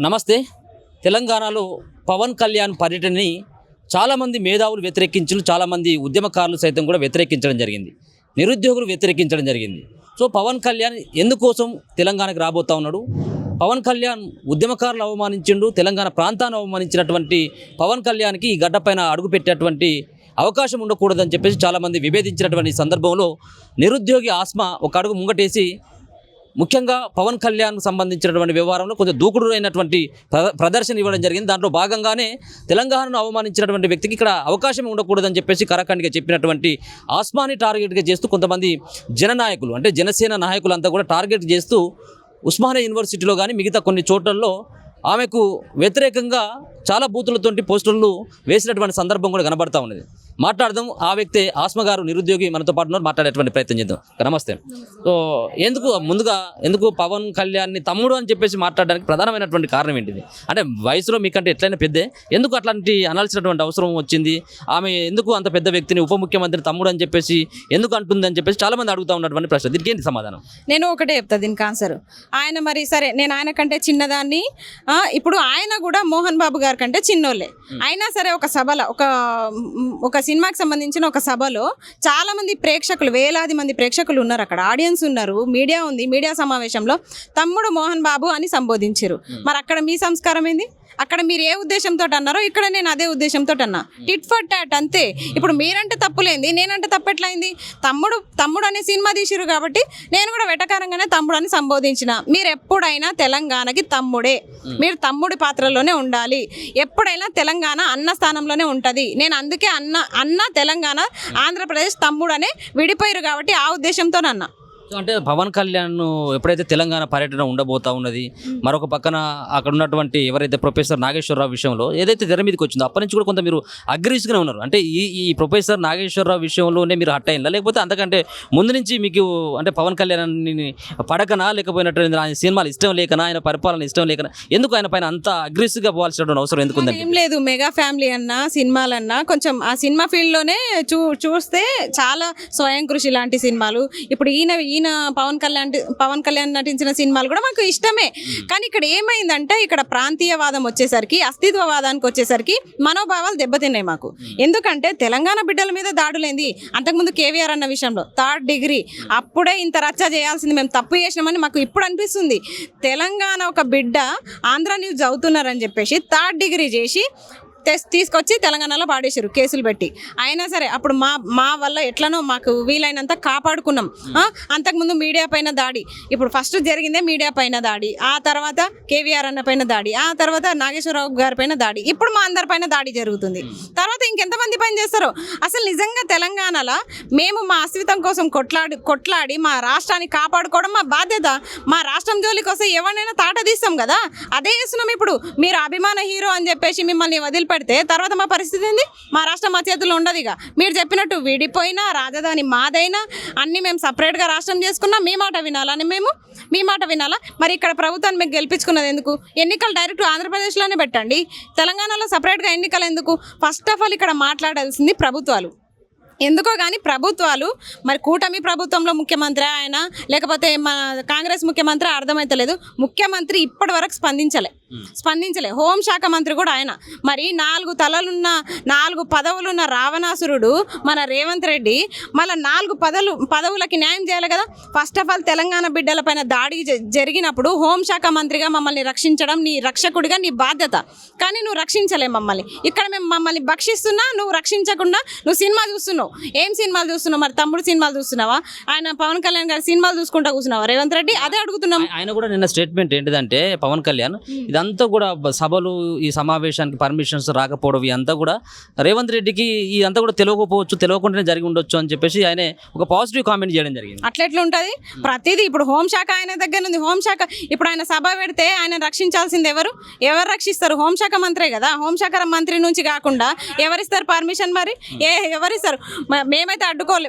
నమస్తే. తెలంగాణలో పవన్ కళ్యాణ్ పర్యటనని చాలామంది మేధావులు వ్యతిరేకించారు, చాలామంది ఉద్యమకారులు సైతం కూడా వ్యతిరేకించడం జరిగింది, నిరుద్యోగులు వ్యతిరేకించడం జరిగింది. సో పవన్ కళ్యాణ్ ఎందుకోసం తెలంగాణకు రాబోతా ఉన్నాడు? పవన్ కళ్యాణ్ ఉద్యమకారులు అవమానించిండు, తెలంగాణ ప్రాంతాన్ని అవమానించినటువంటి పవన్ కళ్యాణ్కి ఈ గడ్డపైన అడుగుపెట్టేటువంటి అవకాశం ఉండకూడదని చెప్పేసి చాలామంది విభేదించినటువంటి సందర్భంలో నిరుద్యోగి ఆస్మా ఒక అడుగు ముంగటేసి ముఖ్యంగా పవన్ కళ్యాణ్కు సంబంధించినటువంటి వ్యవహారంలో కొంచెం దూకుడు అయినటువంటి ప్రదర్శన ఇవ్వడం జరిగింది. దాంట్లో భాగంగానే తెలంగాణను అవమానించినటువంటి వ్యక్తికి ఇక్కడ అవకాశం ఉండకూడదని చెప్పేసి కరాఖండిగా చెప్పినటువంటి ఆస్మాని టార్గెట్గా చేస్తూ కొంతమంది జననాయకులు అంటే జనసేన నాయకులంతా కూడా టార్గెట్ చేస్తూ ఉస్మానియా యూనివర్సిటీలో కానీ మిగతా కొన్ని చోట్లలో ఆమెకు వ్యతిరేకంగా చాలా బూతులతోటి పోస్టర్లు వేసినటువంటి సందర్భం కూడా కనబడతా ఉన్నది. మాట్లాడదాం. ఆ వ్యక్తి ఆస్మ గారు, నిరుద్యోగి, మనతో పాటు ఉన్నారు. మాట్లాడేటువంటి ప్రయత్నం చేద్దాం. నమస్తే. సో ఎందుకు పవన్ కళ్యాణ్ని తమ్ముడు అని చెప్పేసి మాట్లాడడానికి ప్రధానమైనటువంటి కారణం ఏంటిది? అంటే వయసులో మీకంటే ఎట్లయినా పెద్దే, ఎందుకు అట్లాంటి అనాల్సినటువంటి అవసరం వచ్చింది? ఆమె ఎందుకు అంత పెద్ద వ్యక్తిని ఉప ముఖ్యమంత్రిని తమ్ముడు అని చెప్పేసి ఎందుకు అంటుంది అని చెప్పేసి చాలా మంది అడుగుతూ ఉన్నటువంటి ప్రశ్న. దీనికి ఏంటి సమాధానం? నేను ఒకటే చెప్తా దీనికి ఆన్సర్. ఆయన మరి సరే, నేను ఆయన కంటే చిన్నదాన్ని. ఇప్పుడు ఆయన కూడా మోహన్ బాబు గారి కంటే చిన్నోళ్ళే. అయినా సరే ఒక సభలో ఒక సినిమాకి సంబంధించిన ఒక సభలో చాలా మంది ప్రేక్షకులు, వేలాది మంది ప్రేక్షకులు ఉన్నారు, అక్కడ ఆడియన్స్ ఉన్నారు, మీడియా ఉంది. మీడియా సమావేశంలో తమ్ముడు మోహన్ బాబు అని సంబోధించారు. మరి అక్కడ మీ సంస్కారం ఏంది? అక్కడ మీరు ఏ ఉద్దేశంతో అన్నారో ఇక్కడ నేను అదే ఉద్దేశంతో అన్నా. టిట్ ఫర్ టాట్ అంతే. ఇప్పుడు మీరంటే తప్పులేంది, నేనంటే తప్పెట్లయింది? తమ్ముడు అనే సినిమా తీసిరు కాబట్టి నేను కూడా వెటకారంగానే తమ్ముడు అని సంబోధించిన. మీరు ఎప్పుడైనా తెలంగాణకి తమ్ముడే, మీరు పాత్రలోనే ఉండాలి. ఎప్పుడైనా తెలంగాణ అన్న స్థానంలోనే ఉంటుంది. నేను అందుకే అన్న తెలంగాణ ఆంధ్రప్రదేశ్ తమ్ముడు అనే విడిపోయారు కాబట్టి ఆ ఉద్దేశంతో అన్నా. అంటే పవన్ కళ్యాణ్ ఎప్పుడైతే తెలంగాణ పర్యటన ఉండబోతా ఉన్నది, మరొక పక్కన అక్కడ ఉన్నటువంటి ఎవరైతే ప్రొఫెసర్ నాగేశ్వరరావు విషయంలో ఏదైతే తెర మీదకి వచ్చిందో అప్పటి నుంచి కూడా కొంత మీరు అగ్రెసివ్గానే ఉన్నారు. అంటే ఈ ప్రొఫెసర్ నాగేశ్వరరావు విషయంలోనే మీరు హట్ అయిందా, లేకపోతే అంతకంటే ముందు నుంచి మీకు అంటే పవన్ కళ్యాణ్ పడకనా, లేకపోయినటువంటి ఆయన సినిమాలు ఇష్టం లేకనా, ఆయన పరిపాలన ఇష్టం లేకనా, ఎందుకు ఆయన పైన అంత అగ్రెసివ్గా పోవాల్సినటువంటి అవసరం ఎందుకు ఉందండి? ఏం లేదు, మెగా ఫ్యామిలీ అన్నా సినిమాలన్నా కొంచెం ఆ సినిమా ఫీల్డ్లోనే చూస్తే చాలా స్వయం కృషి లాంటి సినిమాలు, ఇప్పుడు ఈయన పవన్ కళ్యాణ్ నటించిన సినిమాలు కూడా మాకు ఇష్టమే. కానీ ఇక్కడ ఏమైందంటే ఇక్కడ ప్రాంతీయవాదం వచ్చేసరికి, అస్తిత్వవాదానికి వచ్చేసరికి మనోభావాలు దెబ్బతిన్నాయి మాకు. ఎందుకంటే తెలంగాణ బిడ్డల మీద దాడులేంది. అంతకుముందు కేవీఆర్ అన్న విషయంలో 3rd డిగ్రీ అప్పుడే ఇంత రచ్చ చేయాల్సింది, మేము తప్పు చేసినామని మాకు ఇప్పుడు అనిపిస్తుంది. తెలంగాణ ఒక బిడ్డ ఆంధ్ర న్యూస్ చదువుతున్నారని చెప్పేసి 3rd డిగ్రీ చేసి తీసుకొచ్చి తెలంగాణలో పాడేశారు కేసులు పెట్టి. అయినా సరే అప్పుడు మా వల్ల ఎట్లనో మాకు వీలైనంత కాపాడుకున్నాం. అంతకుముందు మీడియా పైన దాడి, ఇప్పుడు ఫస్ట్ జరిగిందే మీడియా పైన దాడి, ఆ తర్వాత కేవీఆర్ అన్న పైన దాడి, ఆ తర్వాత నాగేశ్వరరావు గారి పైన దాడి, ఇప్పుడు మా అందరి పైన దాడి జరుగుతుంది. తర్వాత ఇంకెంతమంది పైన చేస్తారో. అసలు నిజంగా తెలంగాణలో మేము మా అస్తిత్వం కోసం కొట్లాడి మా రాష్ట్రాన్ని కాపాడుకోవడం మా బాధ్యత. మా రాష్ట్రం జోలికి వస్తే ఎవరినైనా తాట తీస్తాం కదా, అదే చేస్తున్నాం. ఇప్పుడు మీరు అభిమాన హీరో అని చెప్పేసి మిమ్మల్ని వదిలిపెడితే తర్వాత మా పరిస్థితి ఏంది? మా రాష్ట్రం మా చేతుల్లో ఉండదు. ఇక మీరు చెప్పినట్టు విడిపోయినా రాజధాని మాదైనా అన్ని మేము సపరేట్గా రాష్ట్రం చేసుకున్నా మీ మాట వినాలని మీ మాట వినాలా? మరి ఇక్కడ ప్రభుత్వాన్ని మీకు గెలిపించుకున్నది ఎందుకు? ఎన్నికలు డైరెక్ట్ ఆంధ్రప్రదేశ్లోనే పెట్టండి, తెలంగాణలో సపరేట్గా ఎన్నికలు ఎందుకు? ఫస్ట్ ఆఫ్ ఆల్ ఇక్కడ మాట్లాడాల్సింది ప్రభుత్వాలు. ఎందుకో కానీ ప్రభుత్వాలు, మరి కూటమి ప్రభుత్వంలో ముఖ్యమంత్రి ఆయన లేకపోతే మన కాంగ్రెస్ ముఖ్యమంత్రి అర్థమైతలేదు. ముఖ్యమంత్రి ఇప్పటి వరకు స్పందించలే. హోంశాఖ మంత్రి కూడా ఆయన. మరి 4 తలలున్న 4 పదవులున్న రావణాసురుడు మన రేవంత్ రెడ్డి మళ్ళీ 4 పదవులకి న్యాయం చేయాలి కదా. ఫస్ట్ ఆఫ్ ఆల్ తెలంగాణ బిడ్డల పైన దాడి జరిగినప్పుడు హోంశాఖ మంత్రిగా మమ్మల్ని రక్షించడం నీ రక్షకుడిగా నీ బాధ్యత. కానీ నువ్వు రక్షించలే మమ్మల్ని. ఇక్కడ మేము మమ్మల్ని భక్షిస్తున్నా, నువ్వు రక్షించకుండా నువ్వు సినిమా చూస్తున్నావు. ఏం సినిమాలు చూస్తున్నావు? మరి తమ్ముడు సినిమాలు చూస్తున్నావా? ఆయన పవన్ కళ్యాణ్ గారి సినిమాలు చూసుకుంటా కూర్చున్నావా రేవంత్ రెడ్డి? అదే అడుగుతున్నాం. ఆయన కూడా నిన్న స్టేట్మెంట్ ఏంటిదంటే పవన్ కళ్యాణ్ ఇదంతా కూడా సభలు, ఈ సమావేశానికి పర్మిషన్స్ రాకపోవడం ఇదంతా కూడా రేవంత్ రెడ్డికి ఇదంతా కూడా తెలియకుండానే జరిగి ఉండొచ్చు అని చెప్పేసి ఆయన ఒక పాజిటివ్ కామెంట్ చేయడం జరిగింది. అట్లా ఉంటుంది ప్రతిదీ. ఇప్పుడు హోంశాఖ ఆయన దగ్గర ఉంది. హోంశాఖ ఇప్పుడు ఆయన సభ పెడితే ఆయన రక్షించాల్సింది ఎవరు రక్షిస్తారు? హోంశాఖ మంత్రే కదా. హోంశాఖ మంత్రి నుంచి కాకుండా ఎవరిస్తారు పర్మిషన్? మరి ఎవరిస్తారు? మేమైతే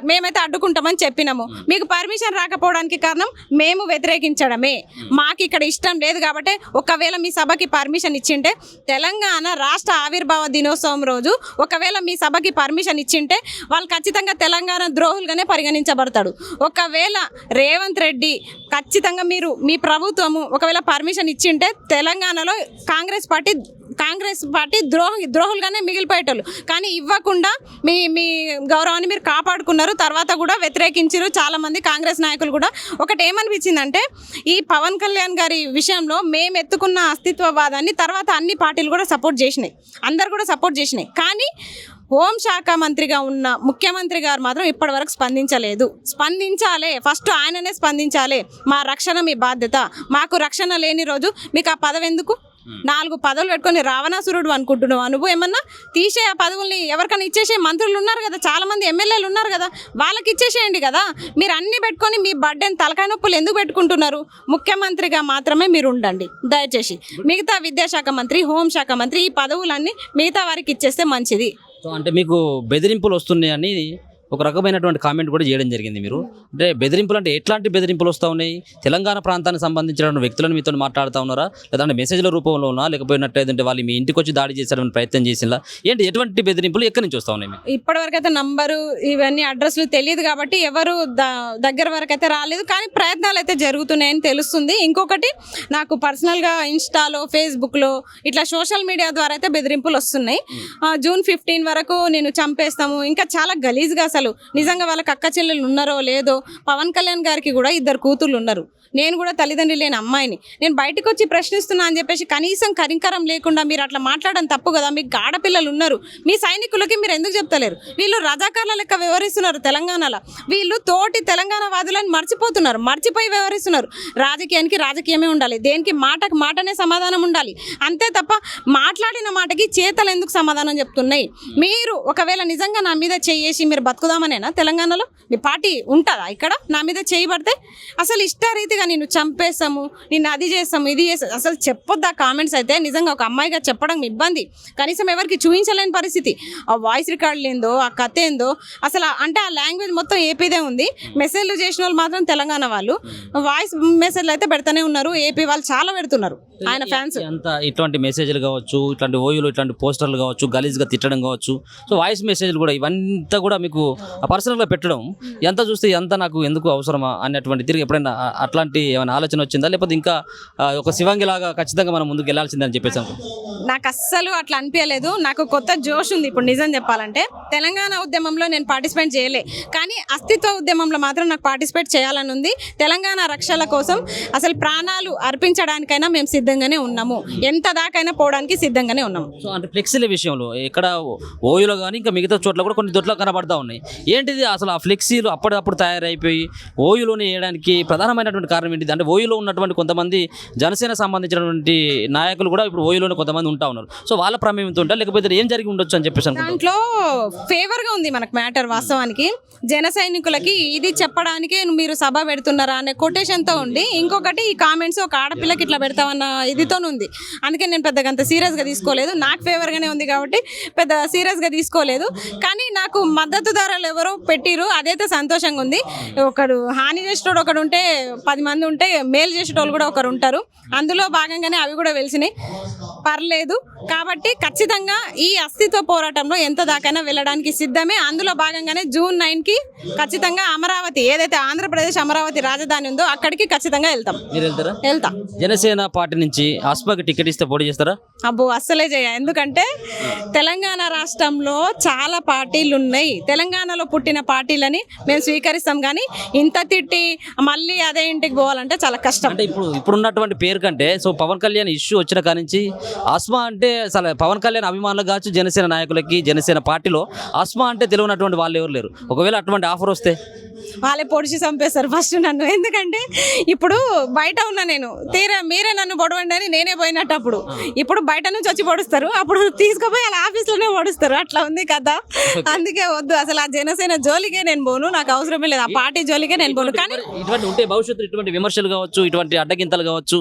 అడ్డుకుంటామని చెప్పినాము. మీకు పర్మిషన్ రాకపోవడానికి కారణం మేము వ్యతిరేకించడమే. మాకు ఇక్కడ ఇష్టం లేదు కాబట్టి ఒకవేళ మీ సభకి పర్మిషన్ ఇచ్చింటే, తెలంగాణ రాష్ట్ర ఆవిర్భావ దినోత్సవం రోజు ఒకవేళ మీ సభకి పర్మిషన్ ఇచ్చింటే వాళ్ళు ఖచ్చితంగా తెలంగాణ ద్రోహులుగానే పరిగణించబడతాడు. ఒకవేళ రేవంత్ రెడ్డి ఖచ్చితంగా మీ ప్రభుత్వము ఒకవేళ పర్మిషన్ ఇచ్చింటే తెలంగాణలో కాంగ్రెస్ పార్టీ ద్రోహులుగానే మిగిలిపోయేటోళ్ళు. కానీ ఇవ్వకుండా మీ గౌరవాన్ని మీరు కాపాడుకున్నారు. తర్వాత కూడా వ్యతిరేకించారు చాలామంది కాంగ్రెస్ నాయకులు కూడా. ఒకటి ఏమనిపించిందంటే, ఈ పవన్ కళ్యాణ్ గారి విషయంలో మేము ఎత్తుకున్న అస్తిత్వవాదాన్ని తర్వాత అన్ని పార్టీలు కూడా సపోర్ట్ చేసినాయి, అందరు కూడా సపోర్ట్ చేసినాయి. కానీ హోంశాఖ మంత్రిగా ఉన్న ముఖ్యమంత్రి గారు మాత్రం ఇప్పటివరకు స్పందించాలి. ఫస్ట్ ఆయననే స్పందించాలి. మా రక్షణ మీ బాధ్యత. మాకు రక్షణ లేని రోజు మీకు ఆ పదవి ఎందుకు? 4 పదవులు పెట్టుకొని రావణాసురుడు అనుకుంటున్నావు. నువ్వు ఏమన్నా తీసే ఆ పదవుల్ని ఎవరికైనా ఇచ్చేసే మంత్రులు ఉన్నారు కదా, చాలామంది ఎమ్మెల్యేలు ఉన్నారు కదా, వాళ్ళకి ఇచ్చేసేయండి కదా. మీరు అన్ని పెట్టుకొని మీ బర్డెన్ తలకాయ నొప్పులు ఎందుకు పెట్టుకుంటున్నారు? ముఖ్యమంత్రిగా మాత్రమే మీరు ఉండండి దయచేసి. మిగతా విద్యాశాఖ మంత్రి, హోంశాఖ మంత్రి ఈ పదవులన్నీ మిగతా వారికి ఇచ్చేస్తే మంచిది. సో అంటే మీకు బెదిరింపులు వస్తున్నాయని ఒక రకమైనటువంటి కామెంట్ కూడా చేయడం జరిగింది. మీరు అంటే బెదిరింపులు అంటే ఎట్లాంటి బెదిరింపులు వస్తూ ఉన్నాయి? తెలంగాణ ప్రాంతానికి సంబంధించిన వ్యక్తులను మీతో మాట్లాడుతూ ఉన్నారా, లేదంటే మెసేజ్ల రూపంలో ఉన్నా, లేకపోయినట్టయితే వాళ్ళు మీ ఇంటికి వచ్చి దాడి చేసేటువంటి ప్రయత్నం చేసినా? ఏంటి ఎటువంటి బెదిరింపులు ఎక్కడి నుంచి వస్తూ ఉన్నాయి? ఇప్పటివరకు అయితే నంబరు ఇవన్నీ అడ్రస్లు తెలియదు కాబట్టి ఎవరు దగ్గర వరకు అయితే రాలేదు. కానీ ప్రయత్నాలు అయితే జరుగుతున్నాయని తెలుస్తుంది. ఇంకొకటి, నాకు పర్సనల్గా ఇన్స్టాలో, ఫేస్బుక్లో ఇట్లా సోషల్ మీడియా ద్వారా అయితే బెదిరింపులు వస్తున్నాయి. జూన్ 15 వరకు నేను చంపేస్తాము, ఇంకా చాలా గలీజ్గా. అసలు నిజంగా వాళ్ళకి అక్క చెల్లెలు ఉన్నారో లేదో. పవన్ కళ్యాణ్ గారికి కూడా 2 కూతుర్లు ఉన్నారు. నేను కూడా తల్లిదండ్రులు లేని అమ్మాయిని. నేను బయటకు వచ్చి ప్రశ్నిస్తున్నా అని చెప్పేసి కనీసం కరింకరం లేకుండా మీరు అట్లా మాట్లాడడం తప్పు కదా. మీకు ఆడపిల్లలు ఉన్నారు, మీ సైనికులకి మీరు ఎందుకు చెప్తలేరు? వీళ్ళు రజాకార్ల లెక్క వ్యవహరిస్తున్నారు తెలంగాణలో. వీళ్ళు తోటి తెలంగాణ వాదులని మర్చిపోయి వ్యవహరిస్తున్నారు. రాజకీయానికి రాజకీయమే ఉండాలి, దేనికి మాటనే సమాధానం ఉండాలి, అంతే తప్ప మాట్లాడిన మాటకి చేతలు ఎందుకు సమాధానం చెప్తున్నాయి? మీరు ఒకవేళ నిజంగా నా మీద చేసి మీరు బతుకుదామనేనా తెలంగాణలో? మీ పార్టీ ఉంటుందా ఇక్కడ? నా మీద చేయబడితే అసలు ఇష్టారీతిగా నిన్ను చంపేస్తాము, నిన్ను అది చేస్తాము, ఇది చేస్తాము, అసలు చెప్పొద్దు. ఆ కామెంట్స్ అయితే నిజంగా ఒక అమ్మాయిగా చెప్పడం ఇబ్బంది. కనీసం ఎవరికి చూపించలేని పరిస్థితి. ఆ వాయిస్ రికార్డులు ఏందో, ఆ కథ ఏందో అసలు. అంటే ఆ లాంగ్వేజ్ మొత్తం ఏపీదే ఉంది. మెసేజ్లు చేసిన వాళ్ళు మాత్రం తెలంగాణ వాళ్ళు. వాయిస్ మెసేజ్లు అయితే పెడతానే ఉన్నారు. ఏపీ వాళ్ళు చాలా పెడుతున్నారు ఆయన ఫ్యాన్స్. అంత ఇట్లాంటి మెసేజ్లు కావచ్చు, ఇట్లాంటి ఓయూలు, ఇట్లాంటి పోస్టర్లు కావచ్చు, గలీజ్గా తిట్టడం కావచ్చు, సో వాయిస్ మెసేజ్లు కూడా ఇవంతా కూడా మీకు పర్సనల్గా పెట్టడం ఎంత చూస్తే ఎంత నాకు ఎందుకు అవసరమా అన్నటువంటి తిరిగి ఎప్పుడైనా అట్లాంటి ఏమైనా ఆలోచన వచ్చిందా? లేకపోతే ఇంకా ఒక శివంగిలాగా ఖచ్చితంగా మనం ముందుకు వెళ్ళాల్సిందని చెప్పేసి నాకు అస్సలు అట్లా అనిపించలేదు. నాకు కొత్త జోష్ ఉంది ఇప్పుడు. నిజం చెప్పాలంటే తెలంగాణ ఉద్యమంలో నేను పార్టిసిపేట్ చేయలే, కానీ అస్తిత్వ ఉద్యమంలో మాత్రం నాకు పార్టిసిపేట్ చేయాలని ఉంది. తెలంగాణ రక్షణ కోసం అసలు ప్రాణాలు అర్పించడానికైనా మేము సిద్ధంగానే ఉన్నాము, ఎంత దాకైనా పోవడానికి సిద్ధంగానే ఉన్నాము. సో అంటే ఫ్లెక్సీల విషయంలో ఇక్కడ ఓయూలో కానీ ఇంకా మిగతా చోట్ల కూడా కొన్ని దొడ్లు కనబడతా ఉన్నాయి. ఏంటిది అసలు ఆ ఫ్లెక్సీలు అప్పటికప్పుడు తయారైపోయి ఓయూలోనే వేయడానికి ప్రధానమైనటువంటి కారణం ఏంటిది? అంటే ఓయూలో ఉన్నటువంటి కొంతమంది జనసేన సంబంధించినటువంటి నాయకులు కూడా ఇప్పుడు ఓయూలోనే కొంతమంది ఉంటా ఉన్నారు. సో వాళ్ళ ప్రమేయంతో ఉంటారు, లేకపోతే ఏం జరిగి ఉండొచ్చు అని చెప్పేసి దాంట్లో ఫేవర్గా ఉంది మనకు మ్యాటర్. వాస్తవానికి జన సైనికులకి ఇది చెప్పడానికే మీరు సభ పెడుతున్నారా అనే కొటేషన్తో ఉండి, ఇంకొకటి ఈ కామెంట్స్ ఒక ఆడపిల్లకి ఇట్లా పెడతామన్న ఇదితో ఉంది. అందుకే నేను పెద్దగా అంత సీరియస్గా తీసుకోలేదు. నాకు ఫేవర్గానే ఉంది కాబట్టి పెద్ద సీరియస్గా తీసుకోలేదు. కానీ నాకు మద్దతుదారులు ఎవరో పెట్టిరు, అదైతే సంతోషంగా ఉంది. ఒకడు హాని చేసేటోడు ఒకడు ఉంటే 10 మంది ఉంటే మేలు చేసేటోళ్ళు కూడా ఒకరు ఉంటారు. అందులో భాగంగానే అవి కూడా వెలిసినాయి, పర్లేదు. కాబట్టి ఖచ్చితంగా ఈ అస్తిత్వ పోరాటంలో ఎంత దాకైనా వెళ్ళడానికి సిద్ధమే. అందులో భాగంగానే జూన్ 9కి ఖచ్చితంగా అమరావతి, ఏదైతే ఆంధ్రప్రదేశ్ అమరావతి రాజధాని ఉందో అక్కడికి ఖచ్చితంగా వెళ్తాం. జనసేన పార్టీ నుంచి ఆస్పాకి టికెట్ ఇస్తే పోటీ చేస్తారా? అబ్బో అస్సలే చేయ. ఎందుకంటే తెలంగాణ రాష్ట్రంలో చాలా పార్టీలు ఉన్నాయి. తెలంగాణలో పుట్టిన పార్టీలని మేము స్వీకరిస్తాం, కానీ ఇంత తిట్టి మళ్ళీ అదే ఇంటికి పోవాలంటే చాలా కష్టం. అంటే ఇప్పుడున్నటువంటి పేరు కంటే సో పవన్ కళ్యాణ్ ఇష్యూ వచ్చిన కాడి నుంచి ఆస్మా అంటే అసలు పవన్ కళ్యాణ్ అభిమానులు కావచ్చు, జనసేన నాయకులకి, జనసేన పార్టీలో ఆస్మా అంటే తెలియనటువంటి వాళ్ళు ఎవరు లేరు. ఒకవేళ అటువంటి ఆఫర్ వస్తే వాళ్ళే పొడిచి చంపేస్తారు ఫస్ట్ నన్ను. ఎందుకంటే ఇప్పుడు బయట ఉన్నా నేను, మీరే నన్ను పొడవండి అని నేనే పోయినట్టు. అప్పుడు ఇప్పుడు బయట నుంచి వచ్చి పొడుస్తారు, అప్పుడు తీసుకుపోయి వాళ్ళ ఆఫీస్లో అట్లనే ఓడిస్తారు, అట్లా ఉంది కదా. అందుకే వద్దు అసలు ఆ జనసేన జోలికే నేను పోను, నాకు అవసరమే లేదు ఆ పార్టీ జోలికే నేను పోను. కానీ ఇటువంటి ఉంటే భవిష్యత్తు ఇటువంటి విమర్శలు కావచ్చు, ఇటువంటి అడ్డగింతలు కావచ్చు,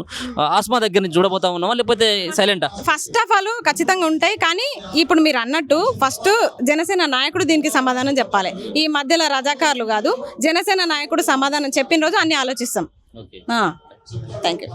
ఆస్మా దగ్గర నుంచి చూడబోతా ఉన్నావా లేకపోతే సైలెంటా? ఫస్ట్ ఆఫ్ ఆల్ ఖచ్చితంగా ఉంటాయి, కానీ ఇప్పుడు మీరు అన్నట్టు ఫస్ట్ జనసేన నాయకుడు దీనికి సమాధానం చెప్పాలి. ఈ మధ్యలో రజాకారులు కాదు, జనసేన నాయకుడు సమాధానం చెప్పిన రోజు అన్ని ఆలోచిస్తాం. ఓకే. Thank you.